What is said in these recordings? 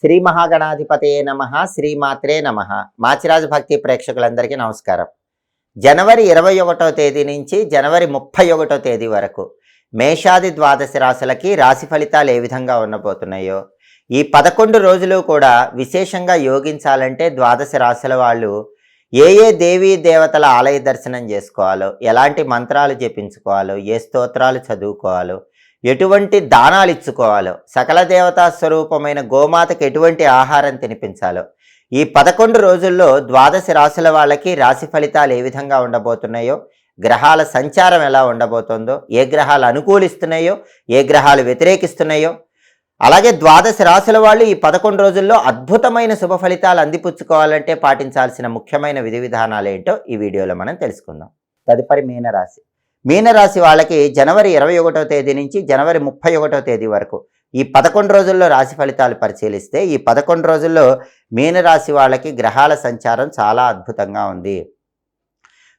శ్రీ మహాగణాధిపతయే నమః. శ్రీమాత్రే నమః. మాచిరాజు భక్తి ప్రేక్షకులందరికీ నమస్కారం. జనవరి 21వ తేదీ నుంచి జనవరి 31వ తేదీ వరకు మేషాది ద్వాదశ రాశులకి రాశి ఫలితాలు ఏ విధంగా ఉండబోతున్నాయో, ఈ 11 రోజులు కూడా విశేషంగా యోగించాలంటే ద్వాదశ రాశుల వాళ్ళు ఏ ఏ దేవీ దేవతల ఆలయ దర్శనం చేసుకోవాలో, ఎలాంటి మంత్రాలు జపించుకోవాలో, ఏ స్తోత్రాలు చదువుకోవాలో, ఎటువంటి దానాలు ఇచ్చుకోవాలో, సకల దేవతా స్వరూపమైన గోమాతకు ఎటువంటి ఆహారం తినిపించాలో, ఈ 11 రోజుల్లో ద్వాదశ రాశుల వాళ్ళకి రాశి ఫలితాలు ఏ విధంగా ఉండబోతున్నాయో, గ్రహాల సంచారం ఎలా ఉండబోతుందో, ఏ గ్రహాలు అనుకూలిస్తున్నాయో, ఏ గ్రహాలు వ్యతిరేకిస్తున్నాయో, అలాగే ద్వాదశ రాశుల వాళ్ళు ఈ 11 రోజుల్లో అద్భుతమైన శుభ ఫలితాలు అందిపుచ్చుకోవాలంటే పాటించాల్సిన ముఖ్యమైన విధి విధానాలు ఏంటో ఈ వీడియోలో మనం తెలుసుకుందాం. తదుపరి మీనరాశి. మీనరాశి వాళ్ళకి జనవరి 21వ తేదీ నుంచి జనవరి 31వ తేదీ వరకు ఈ 11 రోజుల్లో రాశి ఫలితాలు పరిశీలిస్తే, ఈ 11 రోజుల్లో మీనరాశి వాళ్ళకి గ్రహాల సంచారం చాలా అద్భుతంగా ఉంది.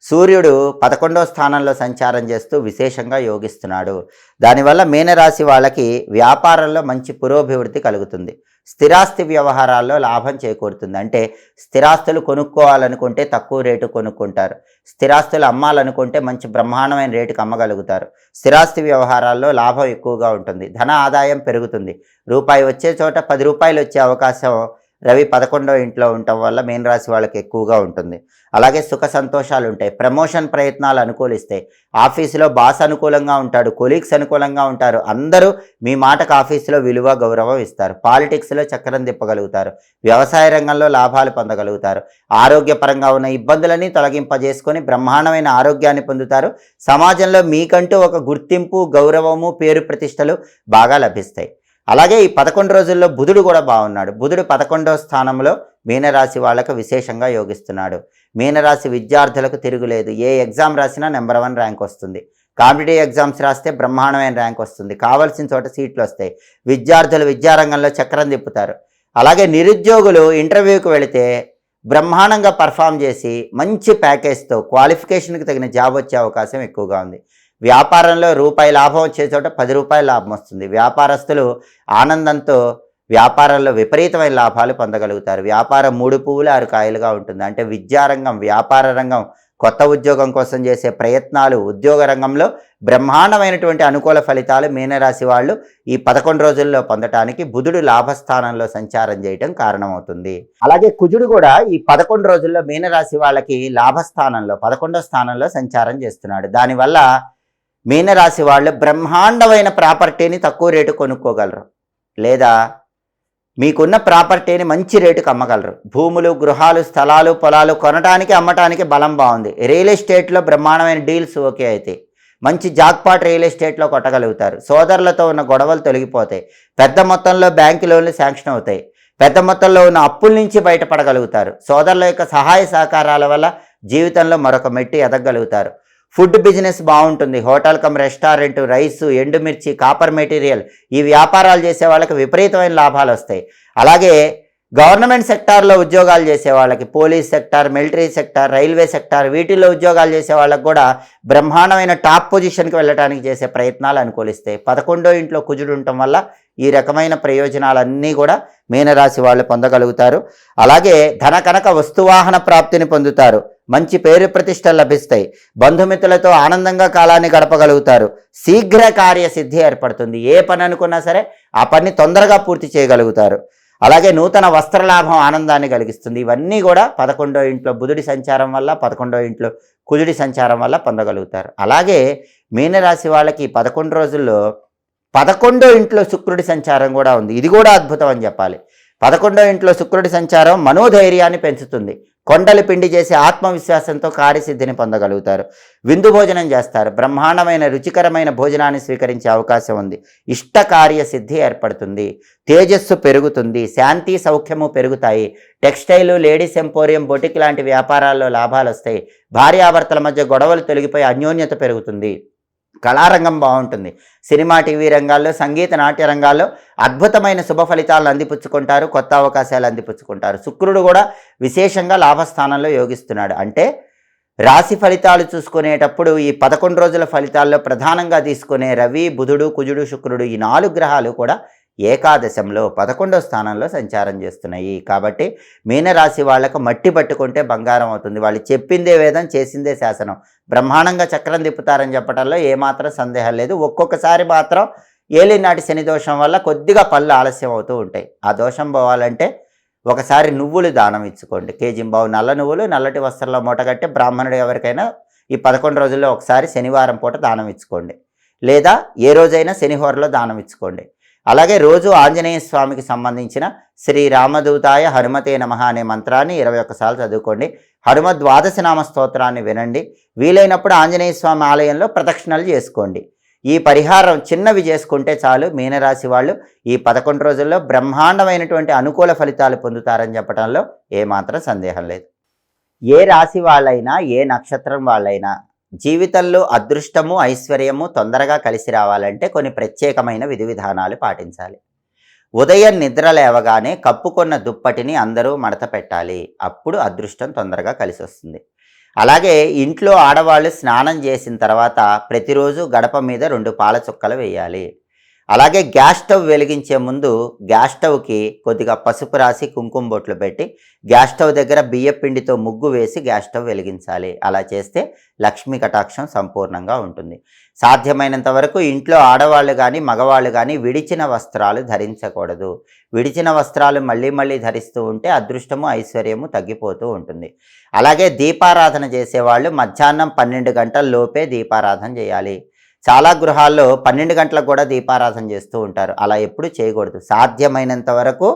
సూర్యుడు 11వ స్థానంలో సంచారం చేస్తూ విశేషంగా యోగిస్తున్నాడు. దానివల్ల మీనరాశి వాళ్ళకి వ్యాపారంలో మంచి పురోభివృద్ధి కలుగుతుంది. స్థిరాస్తి వ్యవహారాల్లో లాభం చేకూరుతుంది. అంటే స్థిరాస్తులు కొనుక్కోవాలనుకుంటే తక్కువ రేటు కొనుక్కుంటారు, స్థిరాస్తులు అమ్మాలనుకుంటే మంచి బ్రహ్మాండమైన రేటుకి అమ్మగలుగుతారు. స్థిరాస్తి వ్యవహారాల్లో లాభం ఎక్కువగా ఉంటుంది. ధన ఆదాయం పెరుగుతుంది. రూపాయి వచ్చే చోట 10 రూపాయలు వచ్చే అవకాశం రవి 11వ ఇంట్లో ఉండటం వల్ల మీనరాశి వాళ్ళకి ఎక్కువగా ఉంటుంది. అలాగే సుఖ సంతోషాలు ఉంటాయి. ప్రమోషన్ ప్రయత్నాలు అనుకూలిస్తాయి. ఆఫీసులో బాస్ అనుకూలంగా ఉంటాడు, కొలీగ్స్ అనుకూలంగా ఉంటారు. అందరూ మీ మాటకు ఆఫీసులో విలువ గౌరవం ఇస్తారు. పాలిటిక్స్లో చక్రం తిప్పగలుగుతారు. వ్యవసాయ రంగంలో లాభాలు పొందగలుగుతారు. ఆరోగ్యపరంగా ఉన్న ఇబ్బందులని తొలగింపజేసుకొని బ్రహ్మాండమైన ఆరోగ్యాన్ని పొందుతారు. సమాజంలో మీకంటూ ఒక గుర్తింపు, గౌరవము, పేరు ప్రతిష్టలు బాగా లభిస్తాయి. అలాగే ఈ 11 రోజుల్లో బుధుడు కూడా బాగున్నాడు. బుధుడు 11వ స్థానంలో మీనరాశి వాళ్ళకు విశేషంగా యోగిస్తున్నాడు. మీనరాశి విద్యార్థులకు తిరుగులేదు. ఏ ఎగ్జామ్ రాసినా నెంబర్ 1 ర్యాంక్ వస్తుంది. కాంపిటేటివ్ ఎగ్జామ్స్ రాస్తే బ్రహ్మాండమైన ర్యాంక్ వస్తుంది. కావాల్సిన చోట సీట్లు వస్తాయి. విద్యార్థులు విద్యారంగంలో చక్రం తిప్పుతారు. అలాగే నిరుద్యోగులు ఇంటర్వ్యూకి వెళితే బ్రహ్మాండంగా పర్ఫామ్ చేసి మంచి ప్యాకేజ్తో క్వాలిఫికేషన్కి తగిన జాబ్ వచ్చే అవకాశం ఎక్కువగా ఉంది. వ్యాపారంలో రూపాయి లాభం వచ్చే చోట 10 రూపాయల లాభం వస్తుంది. వ్యాపారస్తులు ఆనందంతో వ్యాపారంలో విపరీతమైన లాభాలు పొందగలుగుతారు. వ్యాపారం 3 పువ్వులు 6 కాయలుగా ఉంటుంది. అంటే విద్యారంగం, వ్యాపార రంగం, కొత్త ఉద్యోగం కోసం చేసే ప్రయత్నాలు, ఉద్యోగ రంగంలో బ్రహ్మాండమైనటువంటి అనుకూల ఫలితాలు మీనరాశి వాళ్ళు ఈ 11 రోజుల్లో పొందటానికి బుధుడు లాభస్థానంలో సంచారం చేయటం కారణమవుతుంది. అలాగే కుజుడు కూడా ఈ 11 రోజుల్లో మీనరాశి వాళ్ళకి లాభస్థానంలో 11వ స్థానంలో సంచారం చేస్తున్నాడు. దానివల్ల మీనరాశి వాళ్ళు బ్రహ్మాండమైన ప్రాపర్టీని తక్కువ రేటు కొనుక్కోగలరు, లేదా మీకున్న ప్రాపర్టీని మంచి రేటుకు అమ్మగలరు. భూములు, గృహాలు, స్థలాలు, పొలాలు కొనడానికి, అమ్మటానికి బలం బాగుంది. రియల్ ఎస్టేట్లో బ్రహ్మాండమైన డీల్స్ ఓకే అయితే మంచి జాక్పాట్ రియల్ ఎస్టేట్లో కొట్టగలుగుతారు. సోదరులతో ఉన్న గొడవలు తొలగిపోతాయి. పెద్ద మొత్తంలో బ్యాంకు లోన్లు శాంక్షన్ అవుతాయి. పెద్ద మొత్తంలో ఉన్న అప్పుల నుంచి బయటపడగలుగుతారు. సోదరుల యొక్క సహాయ సహకారాల వల్ల జీవితంలో మరొక మెట్టు ఎదగలుగుతారు. ఫుడ్ బిజినెస్ బాగుంటుంది. హోటల్ కమ్ రెస్టారెంట్, రైసు, ఎండుమిర్చి, కాపర్ మెటీరియల్ ఈ వ్యాపారాలు చేసే వాళ్ళకి విపరీతమైన లాభాలు వస్తాయి. అలాగే గవర్నమెంట్ సెక్టార్లో ఉద్యోగాలు చేసే వాళ్ళకి, police sector, military sector, railway sector వీటిల్లో ఉద్యోగాలు చేసే వాళ్ళకి కూడా బ్రహ్మాండమైన టాప్ పొజిషన్కి వెళ్ళడానికి చేసే ప్రయత్నాలు అనుకూలిస్తాయి. 11వ ఇంట్లో కుజుడు ఉండటం వల్ల ఈ రకమైన ప్రయోజనాలన్నీ కూడా మీనరాశి వాళ్ళు పొందగలుగుతారు. అలాగే ధన కనక వస్తువాహన ప్రాప్తిని పొందుతారు. మంచి పేరు ప్రతిష్టలు లభిస్తాయి. బంధుమిత్రులతో ఆనందంగా కాలాన్ని గడపగలుగుతారు. శీఘ్ర కార్యసిద్ధి ఏర్పడుతుంది. ఏ పని అనుకున్నా సరే ఆ పని తొందరగా పూర్తి చేయగలుగుతారు. అలాగే నూతన వస్త్రలాభం ఆనందాన్ని కలిగిస్తుంది. ఇవన్నీ కూడా 11వ ఇంట్లో బుధుడి సంచారం వల్ల, 11వ ఇంట్లో కుజుడి సంచారం వల్ల పొందగలుగుతారు. అలాగే మీనరాశి వాళ్ళకి 11 రోజుల్లో 11వ ఇంట్లో శుక్రుడి సంచారం కూడా ఉంది. ఇది కూడా అద్భుతం అని చెప్పాలి. 11వ ఇంట్లో శుక్రుడి సంచారం మనోధైర్యాన్ని పెంచుతుంది. కొండలు పిండి చేసే ఆత్మవిశ్వాసంతో కార్యసిద్ధిని పొందగలుగుతారు. విందు భోజనం చేస్తారు. బ్రహ్మాండమైన రుచికరమైన భోజనాన్ని స్వీకరించే అవకాశం ఉంది. ఇష్ట కార్యసిద్ధి ఏర్పడుతుంది. తేజస్సు పెరుగుతుంది. శాంతి సౌఖ్యము పెరుగుతాయి. టెక్స్టైలు, లేడీస్ ఎంపోరియం, బొటిక్ లాంటి వ్యాపారాల్లో లాభాలు వస్తాయి. భార్యాభర్తల మధ్య గొడవలు తొలగిపోయి అన్యోన్యత పెరుగుతుంది. కళారంగం బాగుంటుంది. సినిమా, టీవీ రంగాల్లో, సంగీత, నాట్య రంగాల్లో అద్భుతమైన శుభ ఫలితాలను అందిపుచ్చుకుంటారు. కొత్త అవకాశాలు అందిపుచ్చుకుంటారు. శుక్రుడు కూడా విశేషంగా లాభస్థానంలో యోగిస్తున్నాడు. అంటే రాశి ఫలితాలు చూసుకునేటప్పుడు ఈ 11 రోజుల ఫలితాల్లో ప్రధానంగా తీసుకునే రవి, బుధుడు, కుజుడు, శుక్రుడు ఈ 4 గ్రహాలు కూడా ఏకాదశంలో 11వ స్థానంలో సంచారం చేస్తున్నాయి. కాబట్టి మీనరాశి వాళ్ళకు మట్టి పట్టుకుంటే బంగారం అవుతుంది. వాళ్ళు చెప్పిందే వేదం, చేసిందే శాసనం. బ్రహ్మాండంగా చక్రం తిప్పుతారని చెప్పడంలో ఏమాత్రం సందేహం లేదు. ఒక్కొక్కసారి మాత్రం ఏలినాటి శని దోషం వల్ల కొద్దిగా పళ్ళు ఆలస్యం అవుతూ ఉంటాయి. ఆ దోషం పోవాలంటే ఒకసారి నువ్వులు దానం ఇచ్చుకోండి. కేజింబావు నల్ల నువ్వులు నల్లటి వస్త్రంలో మూటగట్టి బ్రాహ్మణుడు ఎవరికైనా ఈ 11 రోజుల్లో ఒకసారి శనివారం పూట దానం ఇచ్చుకోండి. లేదా ఏ రోజైనా శనిహోరలో దానం ఇచ్చుకోండి. అలాగే రోజు ఆంజనేయ స్వామికి సంబంధించిన శ్రీ రామదూతాయ హనుమతే నమః అనే మంత్రాన్ని 21 సార్లు చదువుకోండి. హనుమ ద్వాదశనామ స్తోత్రాన్ని వినండి. వీలైనప్పుడు ఆంజనేయ స్వామి ఆలయంలో ప్రదక్షిణలు చేసుకోండి. ఈ పరిహారం చిన్నవి చేసుకుంటే చాలు. మీనరాశి వాళ్ళు ఈ 11 రోజుల్లో బ్రహ్మాండమైనటువంటి అనుకూల ఫలితాలు పొందుతారని చెప్పడంలో ఏమాత్రం సందేహం లేదు. ఏ రాశి వాళ్ళైనా, ఏ నక్షత్రం వాళ్ళైనా జీవితంలో అదృష్టము, ఐశ్వర్యము తొందరగా కలిసి రావాలంటే కొన్ని ప్రత్యేకమైన విధి విధానాలు పాటించాలి. ఉదయం నిద్ర లేవగానే కప్పుకొన్న దుప్పటిని అందరూ మడత పెట్టాలి. అప్పుడు అదృష్టం తొందరగా కలిసి వస్తుంది. అలాగే ఇంట్లో ఆడవాళ్ళు స్నానం చేసిన తర్వాత ప్రతిరోజు గడప మీద 2 పాల చుక్కలు వేయాలి. అలాగే గ్యాస్ స్టవ్ వెలిగించే ముందు గ్యాస్ స్టవ్కి కొద్దిగా పసుపు రాసి కుంకుమ బొట్లు పెట్టి గ్యాస్ స్టవ్ దగ్గర బియ్యపిండితో ముగ్గు వేసి గ్యాస్ స్టవ్ వెలిగించాలి. అలా చేస్తే లక్ష్మీ కటాక్షం సంపూర్ణంగా ఉంటుంది. సాధ్యమైనంత వరకు ఇంట్లో ఆడవాళ్ళు కానీ మగవాళ్ళు కానీ విడిచిన వస్త్రాలు ధరించకూడదు. విడిచిన వస్త్రాలు మళ్ళీ మళ్ళీ ధరిస్తూ ఉంటే అదృష్టము, ఐశ్వర్యము తగ్గిపోతూ ఉంటుంది. అలాగే దీపారాధన చేసేవాళ్ళు మధ్యాహ్నం 12 గంటల లోపే దీపారాధన చేయాలి. చాలా గృహాల్లో 12 గంటలకు కూడా దీపారాధన చేస్తూ ఉంటారు. అలా ఎప్పుడు చేయకూడదు. సాధ్యమైనంత వరకు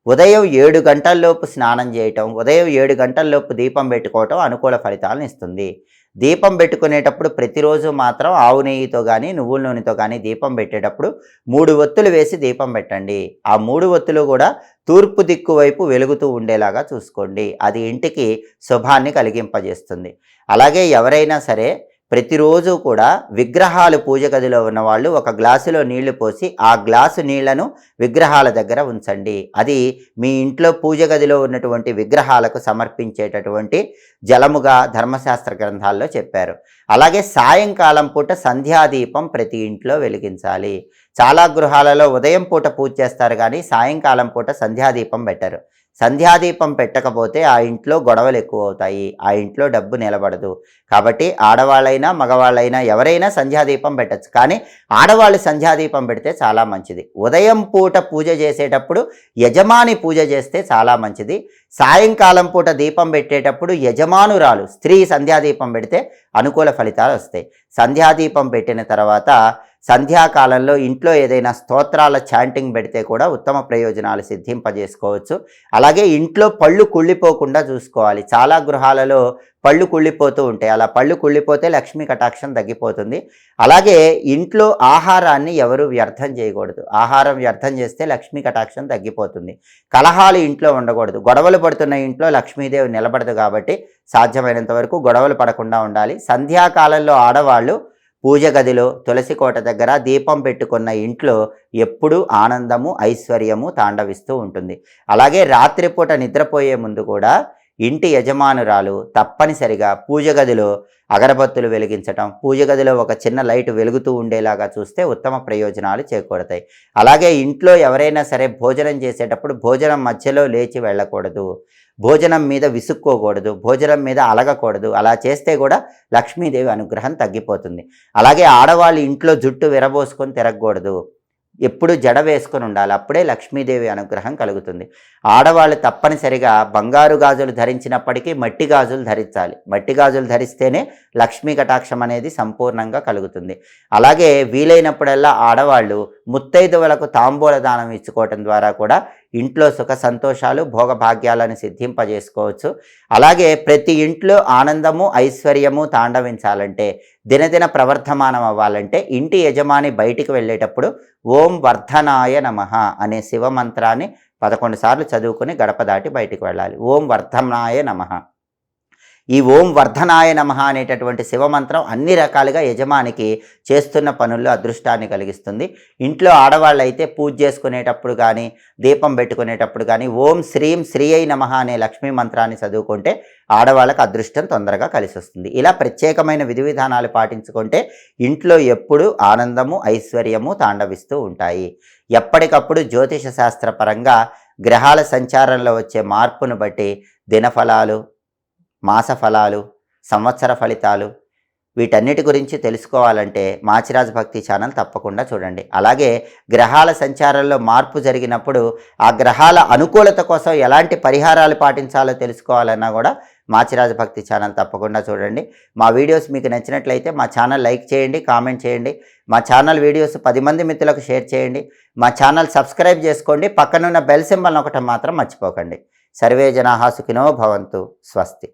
ఉదయం 7 గంటల్లోపు స్నానం చేయటం, ఉదయం 7 గంటల్లోపు దీపం పెట్టుకోవటం అనుకూల ఫలితాలను ఇస్తుంది. దీపం పెట్టుకునేటప్పుడు ప్రతిరోజు మాత్రం ఆవు నెయ్యితో కానీ నువ్వుల నూనెతో కానీ దీపం పెట్టేటప్పుడు 3 ఒత్తులు వేసి దీపం పెట్టండి. ఆ 3 ఒత్తులు కూడా తూర్పు దిక్కు వైపు వెలుగుతూ ఉండేలాగా చూసుకోండి. అది ఇంటికి శుభాన్ని కలిగింపజేస్తుంది. అలాగే ఎవరైనా సరే ప్రతిరోజు కూడా విగ్రహాలు పూజ గదిలో ఉన్నవాళ్ళు ఒక గ్లాసులో నీళ్లు పోసి ఆ గ్లాసు నీళ్లను విగ్రహాల దగ్గర ఉంచండి. అది మీ ఇంట్లో పూజ గదిలో ఉన్నటువంటి విగ్రహాలకు సమర్పించేటటువంటి జలముగా ధర్మశాస్త్ర గ్రంథాల్లో చెప్పారు. అలాగే సాయంకాలం పూట సంధ్యాదీపం ప్రతి ఇంట్లో వెలిగించాలి. చాలా గృహాలలో ఉదయం పూట పూజ చేస్తారు కానీ సాయంకాలం పూట సంధ్యాదీపం పెట్టరు. సంధ్యాదీపం పెట్టకపోతే ఆ ఇంట్లో గొడవలు ఎక్కువ అవుతాయి. ఆ ఇంట్లో డబ్బు నిలబడదు. కాబట్టి ఆడవాళ్ళైనా మగవాళ్ళైనా ఎవరైనా సంధ్యాదీపం పెట్టచ్చు. కానీ ఆడవాళ్ళు సంధ్యాదీపం పెడితే చాలా మంచిది. ఉదయం పూట పూజ చేసేటప్పుడు యజమాని పూజ చేస్తే చాలా మంచిది. సాయంకాలం పూట దీపం పెట్టేటప్పుడు యజమానురాలు స్త్రీ సంధ్యాదీపం పెడితే అనుకూల ఫలితాలు వస్తాయి. సంధ్యాదీపం పెట్టిన తర్వాత సంధ్యాకాలంలో ఇంట్లో ఏదైనా స్తోత్రాల చాంటింగ్ పెడితే కూడా ఉత్తమ ప్రయోజనాలు సిద్ధింపజేసుకోవచ్చు. అలాగే ఇంట్లో పళ్ళు కుళ్ళిపోకుండా చూసుకోవాలి. చాలా గృహాలలో పళ్ళు కుళ్ళిపోతూ ఉంటాయి. అలా పళ్ళు కుళ్ళిపోతే లక్ష్మీ కటాక్షం తగ్గిపోతుంది. అలాగే ఇంట్లో ఆహారాన్ని ఎవరు వ్యర్థం చేయకూడదు. ఆహారం వ్యర్థం చేస్తే లక్ష్మీ కటాక్షం తగ్గిపోతుంది. కలహాలు ఇంట్లో ఉండకూడదు. గొడవలు పడుతున్న ఇంట్లో లక్ష్మీదేవి నిలబడదు. కాబట్టి సాధ్యమైనంత వరకు గొడవలు పడకుండా ఉండాలి. సంధ్యాకాలంలో ఆడవాళ్ళు పూజ గదిలో తులసి కోట దగ్గర దీపం పెట్టుకున్న ఇంట్లో ఎప్పుడూ ఆనందము, ఐశ్వర్యము తాండవిస్తూ ఉంటుంది. అలాగే రాత్రిపూట నిద్రపోయే ముందు కూడా ఇంటి యజమానురాలు తప్పనిసరిగా పూజ గదిలో అగరబత్తులు వెలిగించటం, పూజ గదిలో ఒక చిన్న లైట్ వెలుగుతూ ఉండేలాగా చూస్తే ఉత్తమ ప్రయోజనాలు చేకూడతాయి. అలాగే ఇంట్లో ఎవరైనా సరే భోజనం చేసేటప్పుడు భోజనం మధ్యలో లేచి వెళ్ళకూడదు. భోజనం మీద విసుక్కోకూడదు. భోజనం మీద అలగకూడదు. అలా చేస్తే కూడా లక్ష్మీదేవి అనుగ్రహం తగ్గిపోతుంది. అలాగే ఆడవాళ్ళు ఇంట్లో జుట్టు విరబోసుకొని తిరగకూడదు. ఎప్పుడు జడ వేసుకొని ఉండాలి. అప్పుడే లక్ష్మీదేవి అనుగ్రహం కలుగుతుంది. ఆడవాళ్ళు తప్పనిసరిగా బంగారు గాజులు ధరించినప్పటికీ మట్టి గాజులు ధరించాలి. మట్టి గాజులు ధరిస్తేనే లక్ష్మీ కటాక్షం అనేది సంపూర్ణంగా కలుగుతుంది. అలాగే వీలైనప్పుడల్లా ఆడవాళ్ళు ముత్తైదువులకు తాంబూల దానం ఇచ్చుకోవటం ద్వారా కూడా ఇంట్లో సుఖ సంతోషాలు, భోగభాగ్యాలను సిద్ధింపజేసుకోవచ్చు. అలాగే ప్రతి ఇంట్లో ఆనందము, ఐశ్వర్యము తాండవించాలంటే, దినదిన ప్రవర్ధమానం అవ్వాలంటే ఇంటి యజమాని బయటికి వెళ్ళేటప్పుడు ఓం వర్ధనాయ నమః అనే శివమంత్రాన్ని 11 సార్లు చదువుకొని గడప దాటి బయటికి వెళ్ళాలి. ఓం వర్ధనాయ నమః. ఈ ఓం వర్ధనాయ నమః అనేటటువంటి శివమంత్రం అన్ని రకాలుగా యజమానికి చేస్తున్న పనుల్లో అదృష్టాన్ని కలిగిస్తుంది. ఇంట్లో ఆడవాళ్ళు అయితే పూజ చేసుకునేటప్పుడు కానీ దీపం పెట్టుకునేటప్పుడు కానీ ఓం శ్రీం శ్రీ అయి నమః అనే లక్ష్మీ మంత్రాన్ని చదువుకుంటే ఆడవాళ్ళకు అదృష్టం తొందరగా కలిసి వస్తుంది. ఇలా ప్రత్యేకమైన విధి విధానాలు పాటించుకుంటే ఇంట్లో ఎప్పుడూ ఆనందము, ఐశ్వర్యము తాండవిస్తూ ఉంటాయి. ఎప్పటికప్పుడు జ్యోతిష శాస్త్రపరంగా గ్రహాల సంచారంలో వచ్చే మార్పును బట్టి దినఫలాలు, మాస ఫలాలు, సంవత్సర ఫలితాలు వీటన్నిటి గురించి తెలుసుకోవాలంటే మాచిరాజు భక్తి ఛానల్ తప్పకుండా చూడండి. అలాగే గ్రహాల సంచారంలో మార్పు జరిగినప్పుడు ఆ గ్రహాల అనుకూలత కోసం ఎలాంటి పరిహారాలు పాటించాలో తెలుసుకోవాలన్నా కూడా మాచిరాజు భక్తి ఛానల్ తప్పకుండా చూడండి. మా వీడియోస్ మీకు నచ్చినట్లయితే మా ఛానల్ లైక్ చేయండి, కామెంట్ చేయండి. మా ఛానల్ వీడియోస్ 10 మంది మిత్రులకు షేర్ చేయండి. మా ఛానల్ సబ్స్క్రైబ్ చేసుకోండి. పక్కనున్న బెల్ సింబల్ నొక్కటం మాత్రం మర్చిపోకండి. సర్వే జనాః సుఖినో భవంతు. స్వస్తి.